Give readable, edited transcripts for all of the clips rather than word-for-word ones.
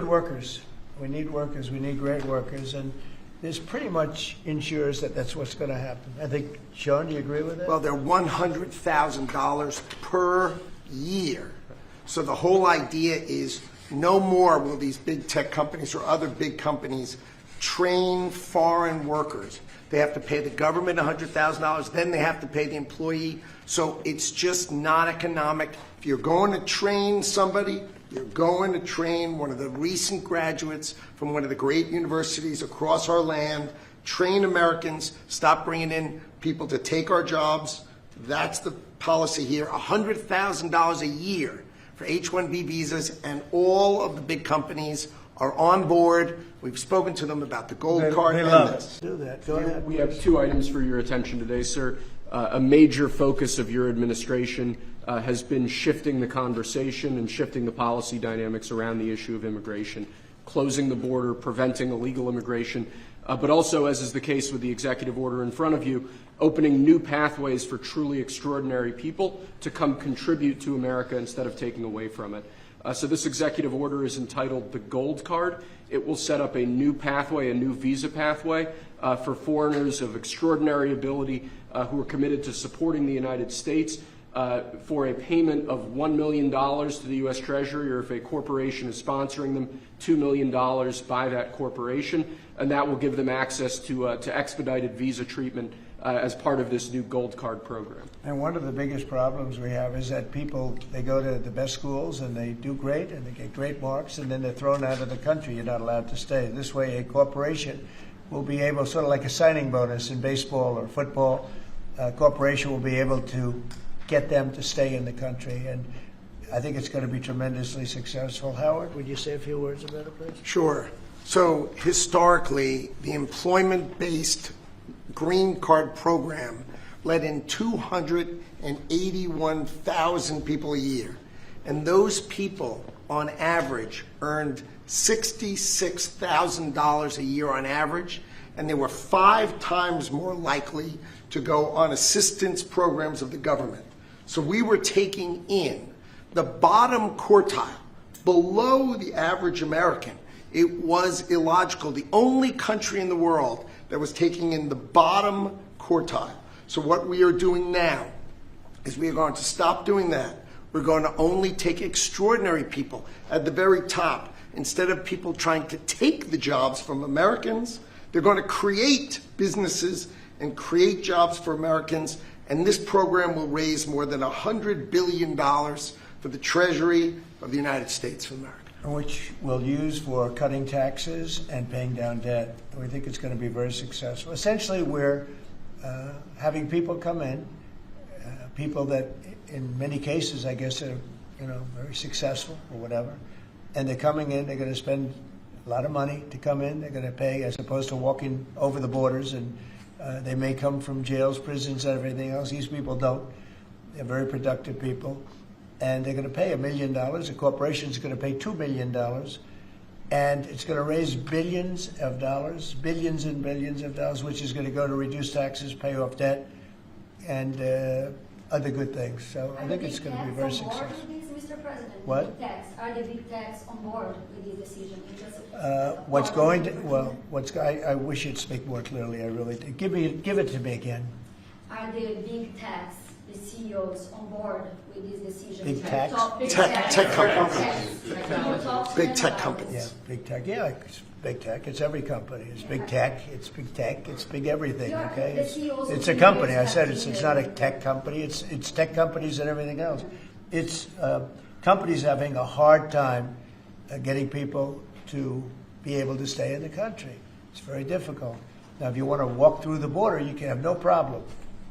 Workers. We need workers. We need great workers. And this pretty much ensures that that's what's going to happen. I think, Sean, do you agree with that? Well, they're $100,000 per year. So the whole idea is no more will these big tech companies or other big companies train foreign workers. They have to pay the government $100,000, then they have to pay the employee. So it's just not economic. If you're going to train somebody, you're going to train one of the recent graduates from one of the great universities across our land, train Americans, stop bringing in people to take our jobs. That's the policy here, $100,000 a year for H-1B visas, and all of the big companies are on board. We've spoken to them about the gold card. They love it. Do that. Go ahead. We have two items for your attention today, sir. A major focus of your administration has been shifting the conversation and shifting the policy dynamics around the issue of immigration, closing the border, preventing illegal immigration, but also, as is the case with the executive order in front of you, opening new pathways for truly extraordinary people to come contribute to America instead of taking away from it. So this executive order is entitled the Gold Card. It will set up a new pathway, a new visa pathway for foreigners of extraordinary ability who are committed to supporting the United States for a payment of $1 million to the U.S. Treasury, or if a corporation is sponsoring them, $2 million by that corporation, and that will give them access to expedited visa treatment as part of this new Gold Card program. And one of the biggest problems we have is that people, they go to the best schools and they do great and they get great marks, and then they're thrown out of the country. You're not allowed to stay. This way a corporation will be able, sort of like a signing bonus in baseball or football, a corporation will be able to get them to stay in the country. And I think it's going to be tremendously successful. Howard, would you say a few words about it, please? Sure. So historically, the employment-based green card program let in 281,000 people a year. And those people, on average, earned $66,000 a year on average, and they were 5 times more likely to go on assistance programs of the government. So we were taking in the bottom quartile, below the average American. It was illogical. The only country in the world that was taking in the bottom quartile. So what we are doing now is we are going to stop doing that. We're going to only take extraordinary people at the very top. Instead of people trying to take the jobs from Americans, they're going to create businesses and create jobs for Americans. And this program will raise more than $100 billion for the Treasury of the United States of America. Which we'll use for cutting taxes and paying down debt. We think it's going to be very successful. Essentially, we're having people come in, people that in many cases, I guess, are very successful or whatever, and they're coming in, they're going to spend a lot of money to come in, they're going to pay as opposed to walking over the borders, and they may come from jails, prisons, and everything else. These people don't. They're very productive people. And they're going to pay $1 million. A corporation is going to pay $2 million. And it's going to raise billions of dollars, billions and billions of dollars, which is going to go to reduce taxes, pay off debt, and other good things. So I think it's going to be very successful. Mr. President, what? Are the big techs on board with this decision? What's going to, well, I wish you'd speak more clearly, I really do. Give it to me again. Are the big techs, the CEOs, on board with this decision? Big techs? Tech companies. Big tech companies. Yeah, big tech. Yeah, it's big tech. It's every company. It's big tech. It's big tech. It's big everything. Okay. It's a company. I said it's not a tech company. It's tech companies and everything else. It's companies having a hard time getting people to be able to stay in the country. It's very difficult. Now, if you want to walk through the border, you can have no problem.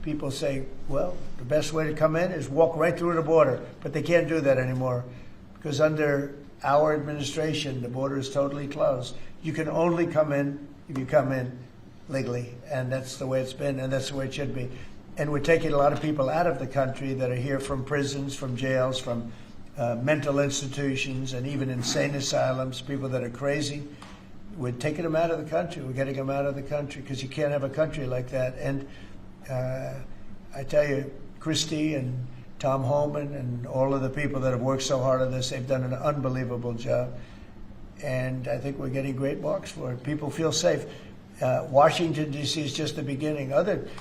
People say, well, the best way to come in is walk right through the border. But they can't do that anymore because under our administration, the border is totally closed. You can only come in if you come in legally, and that's the way it's been, and that's the way it should be. And we're taking a lot of people out of the country that are here from prisons, from jails, from mental institutions, and even insane asylums, people that are crazy. We're taking them out of the country. We're getting them out of the country because you can't have a country like that. And I tell you, Christie and Tom Holman and all of the people that have worked so hard on this, they've done an unbelievable job. and I think we're getting great marks for it. People feel safe. Washington, D.C. is just the beginning.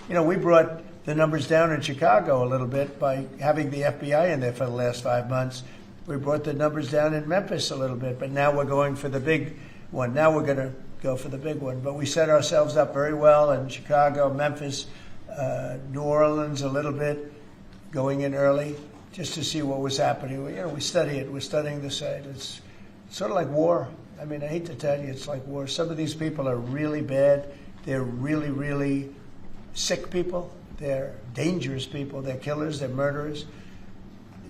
We brought the numbers down in Chicago a little bit by having the FBI in there for the last 5 months. We brought the numbers down in Memphis a little bit, but now we're going for the big one. Now we're going to go for the big one. But we set ourselves up very well in Chicago, Memphis, New Orleans a little bit, going in early just to see what was happening. We study it. We're studying the site. It's sort of like war. I mean, I hate to tell you, it's like war. Some of these people are really bad. They're really, really sick people. They're dangerous people. They're killers. They're murderers,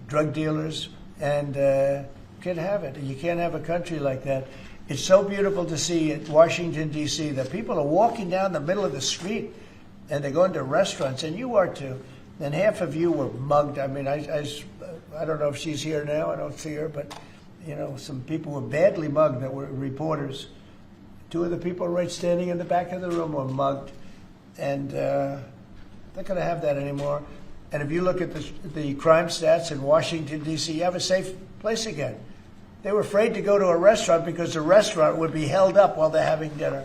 drug dealers, and you can't have it. You can't have a country like that. It's so beautiful to see at Washington, D.C., that people are walking down the middle of the street, and they're going to restaurants, and you are too. And half of you were mugged. I mean, I don't know if she's here now. I don't see her, but some people were badly mugged that were reporters. 2 of the people right standing in the back of the room were mugged, and not going to have that anymore. And if you look at the crime stats in Washington, D.C., you have a safe place again. They were afraid to go to a restaurant because the restaurant would be held up while they're having dinner.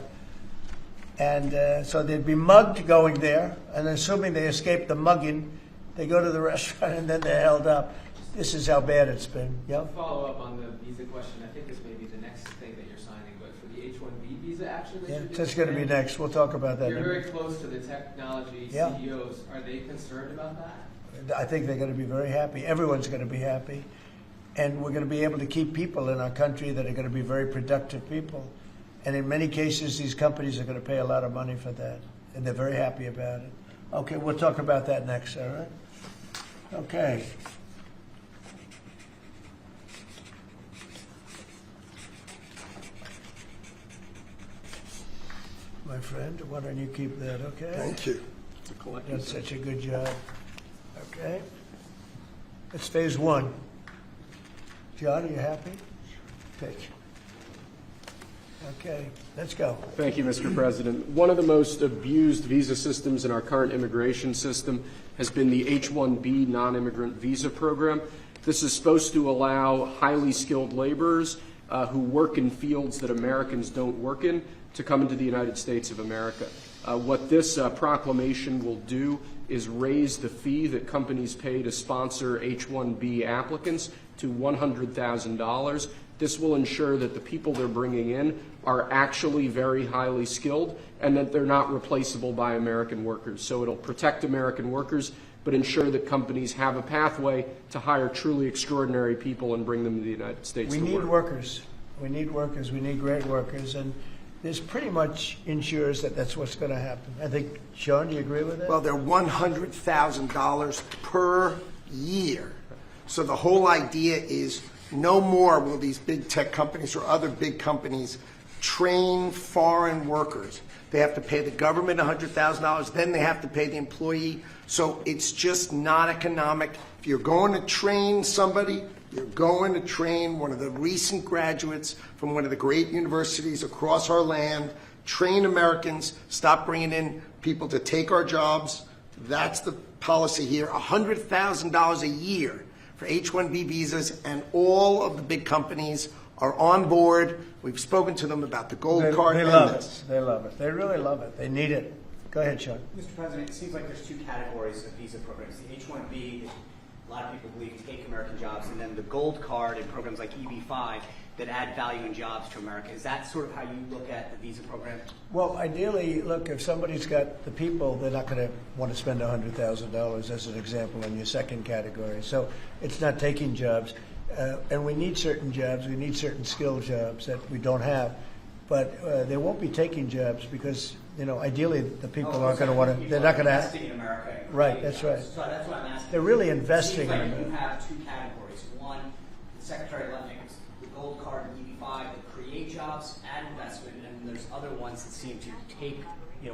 And so they'd be mugged going there, and assuming they escaped the mugging, they go to the restaurant and then they're held up. This is how bad it's been. To follow up on the visa question, I think this may be the next thing that you're signing, but for the H-1B visa action that you're doing, that's going to be next. We'll talk about that. You're very close to the technology CEOs. Are they concerned about that? I think they're going to be very happy. Everyone's going to be happy. And we're going to be able to keep people in our country that are going to be very productive people. And in many cases, these companies are going to pay a lot of money for that. And they're very happy about it. Okay, we'll talk about that next, all right? Okay. My friend, why don't you keep that, okay? Thank you. That's such a good job. Okay. It's phase 1. John, are you happy? Thank you. Okay, let's go. Thank you, Mr. President. One of the most abused visa systems in our current immigration system has been the H-1B non-immigrant visa program. This is supposed to allow highly skilled laborers who work in fields that Americans don't work in to come into the United States of America. What this proclamation will do is raise the fee that companies pay to sponsor H-1B applicants to $100,000. This will ensure that the people they're bringing in are actually very highly skilled and that they're not replaceable by American workers. So it'll protect American workers, but ensure that companies have a pathway to hire truly extraordinary people and bring them to the United States to work. We need workers. We need workers. We need great workers. And this pretty much ensures that that's what's going to happen. I think, Sean, do you agree with that? Well, they're $100,000 per year. So the whole idea is no more will these big tech companies or other big companies train foreign workers. They have to pay the government $100,000, then they have to pay the employee. So it's just not economic. If you're going to train somebody, you're going to train one of the recent graduates from one of the great universities across our land, train Americans, stop bringing in people to take our jobs. That's the policy here, $100,000 a year for H-1B visas, and all of the big companies are on board. We've spoken to them about the gold card. They love it. They love it. They really love it. They need it. Go ahead, Sean. Mr. President, it seems like there's 2 categories of visa programs. The H-1B, that a lot of people believe take American jobs, and then the gold card and programs like EB-5 that add value and jobs to America. Is that sort of how you look at the visa program? Well, ideally, look, if somebody's got the people, they're not going to want to spend $100,000 as an example in your second category. So it's not taking jobs. And we need certain jobs. We need certain skill jobs that we don't have. But they won't be taking jobs because, ideally the people aren't going to want to, they're not going to investing in America. Right, that's right. So that's what I'm asking. They're really investing in in America. America. You have 2 categories. One, the Secretary left the gold card and EB-5 that create jobs, add investment, and there's other ones that seem to take,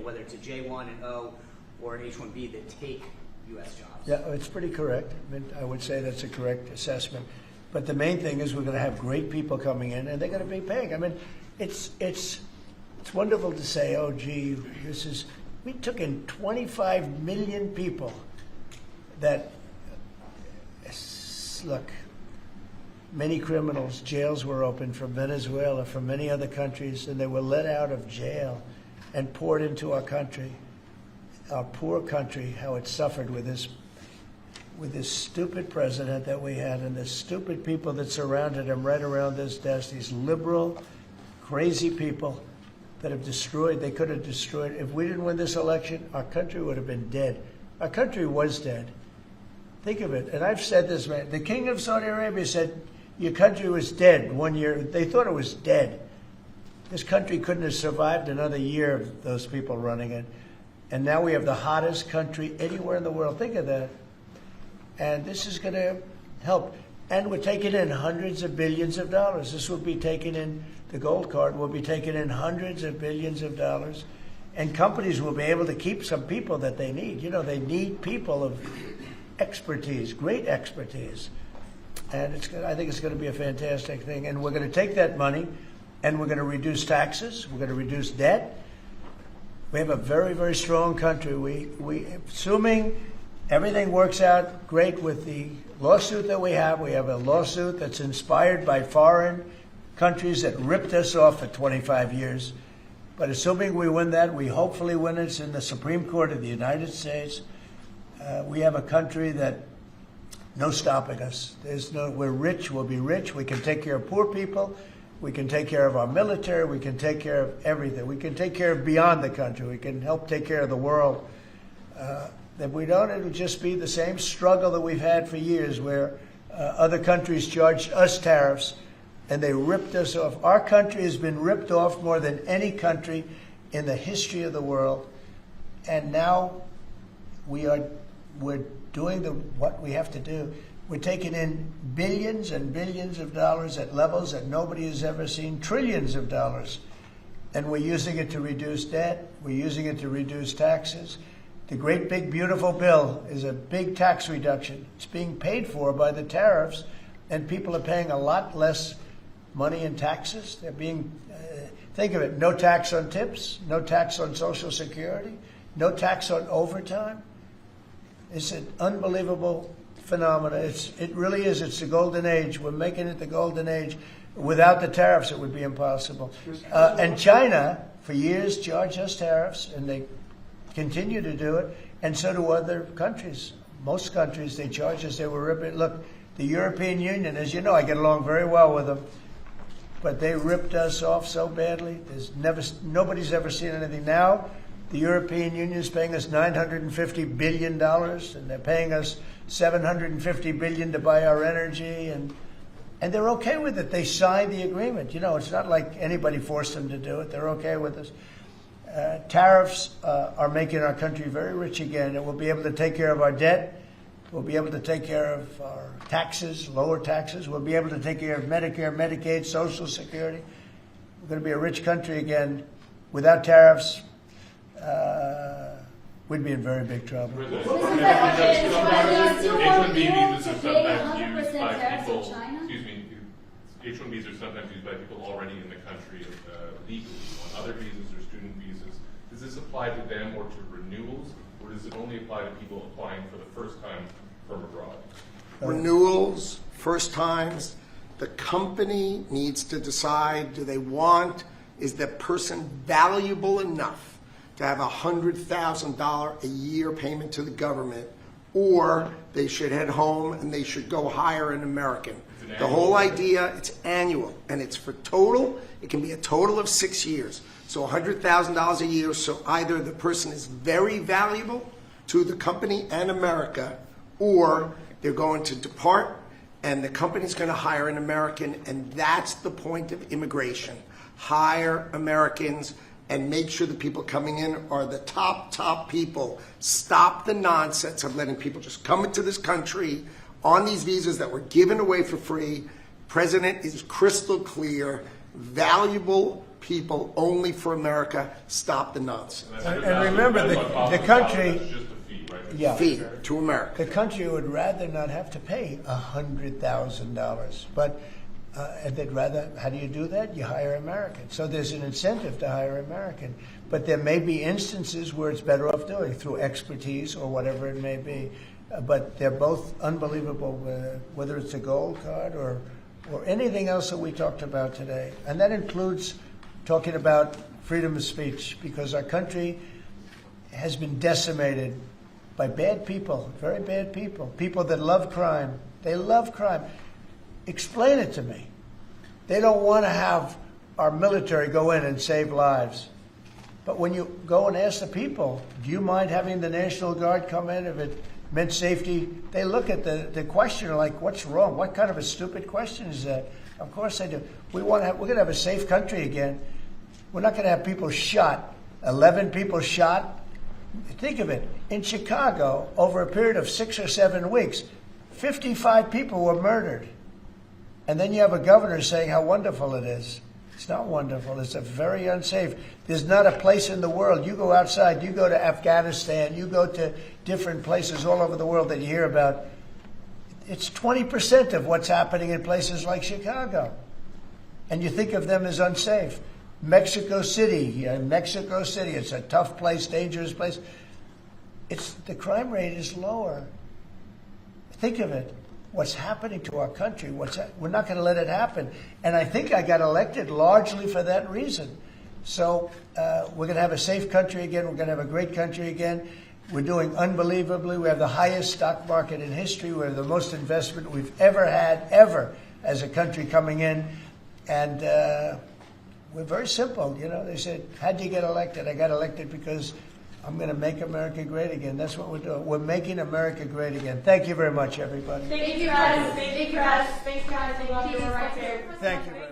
whether it's a J1 and O or an H-1B that take U.S. jobs. Yeah, it's pretty correct. I would say that's a correct assessment. But the main thing is we're going to have great people coming in, and they're going to be paying. I mean, it's wonderful to say, oh, gee, we took in 25 million people that, look, many criminals, jails were opened from Venezuela, from many other countries, and they were let out of jail and poured into our country, our poor country, how it suffered with this stupid president that we had and the stupid people that surrounded him right around this desk, these liberal, crazy people that have destroyed, they could have destroyed. If we didn't win this election, our country would have been dead. Our country was dead. Think of it. And I've said this, man. The king of Saudi Arabia said, your country was dead 1 year. They thought it was dead. This country couldn't have survived another year of those people running it. And now we have the hottest country anywhere in the world. Think of that. And this is going to help. And we're taking in hundreds of billions of dollars. This will be taken in, the gold card will be taking in hundreds of billions of dollars. And companies will be able to keep some people that they need. You know, they need people of expertise, great expertise. And I think it's going to be a fantastic thing. And we're going to take that money and we're going to reduce taxes. We're going to reduce debt. We have a very, very strong country. We assuming everything works out great with the lawsuit that we have a lawsuit that's inspired by foreign countries that ripped us off for 25 years. But assuming we win that, we hopefully win it. It's in the Supreme Court of the United States. We have a country that no stopping us. We're rich, we'll be rich. We can take care of poor people. We can take care of our military. We can take care of everything. We can take care of beyond the country. We can help take care of the world. That we don't, it'll just be the same struggle that we've had for years where other countries charged us tariffs and they ripped us off. Our country has been ripped off more than any country in the history of the world. And now we're doing what we have to do. We're taking in billions and billions of dollars at levels that nobody has ever seen, trillions of dollars. And we're using it to reduce debt. We're using it to reduce taxes. The great big beautiful bill is a big tax reduction. It's being paid for by the tariffs, and people are paying a lot less money in taxes. They're being, think of it, no tax on tips, no tax on Social Security, no tax on overtime. It's an unbelievable phenomenon. It really is. It's the golden age. We're making it the golden age. Without the tariffs, it would be impossible. And China, for years, charged us tariffs, and they continue to do it, and so do other countries. Most countries, they charge us. They were ripping. Look, the European Union, as you know, I get along very well with them, but they ripped us off so badly. Nobody's ever seen anything. Now, the European Union is paying us $950 billion, and they're paying us $750 billion to buy our energy, and they're okay with it. They signed the agreement. You know, it's not like anybody forced them to do it. They're okay with us. Tariffs are making our country very rich again, and we'll be able to take care of our debt. We'll be able to take care of our taxes, lower taxes. We'll be able to take care of Medicare, Medicaid, Social Security. We're going to be a rich country again. Without tariffs, we'd be in very big trouble. H-1B visas are sometimes used by people. Excuse me. H-1Bs are sometimes used by people already in the country legally. On other visas or student visas, does this apply to them or to renewals, or does it only apply to people applying for the first time from abroad? Renewals, first times. The company needs to decide, is that person valuable enough to have $100,000 a year payment to the government, or they should head home and they should go hire an American. The whole idea, it's annual, and it's for total. It can be a total of 6 years. So $100,000 a year, so either the person is very valuable to the company and America, or they're going to depart and the company's going to hire an American, and that's the point of immigration. Hire Americans and make sure the people coming in are the top people. Stop the nonsense of letting people just come into this country on these visas that were given away for free. President is crystal clear. Valuable people only for America. Stop the nonsense. And remember, the country, fee to America. The country would rather not have to pay $100,000, but and they'd rather. How do you do that? You hire Americans. So there's an incentive to hire American. But there may be instances where it's better off doing through expertise or whatever it may be. But they're both unbelievable, whether it's a gold card or or anything else that we talked about today, and that includes talking about freedom of speech, because our country has been decimated by bad people, very bad people, people that love crime. They love crime. Explain it to me. They don't want to have our military go in and save lives. But when you go and ask the people, do you mind having the National Guard come in if it meant safety? They look at the questioner like, what's wrong? What kind of a stupid question is that? Of course they do. We're going to have a safe country again. We're not going to have people shot, 11 people shot. Think of it. In Chicago, over a period of 6 or 7 weeks, 55 people were murdered. And then you have a governor saying how wonderful it is. It's not wonderful. It's a very unsafe. There's not a place in the world. You go outside, you go to Afghanistan, you go to different places all over the world that you hear about. It's 20% of what's happening in places like Chicago. And you think of them as unsafe. Mexico City, it's a tough place, dangerous place. The crime rate is lower. Think of it. What's happening to our country? We're not going to let it happen. And I think I got elected largely for that reason. So we're going to have a safe country again. We're going to have a great country again. We're doing unbelievably. We have the highest stock market in history. We have the most investment we've ever had, ever, as a country coming in. And we're very simple. You know, they said, how'd you get elected? I got elected because I'm going to make America great again. That's what we're doing. We're making America great again. Thank you very much, everybody. Thank you, guys. Thank you, guys. Thanks, guys. I love you. We're right there. Thank you very much.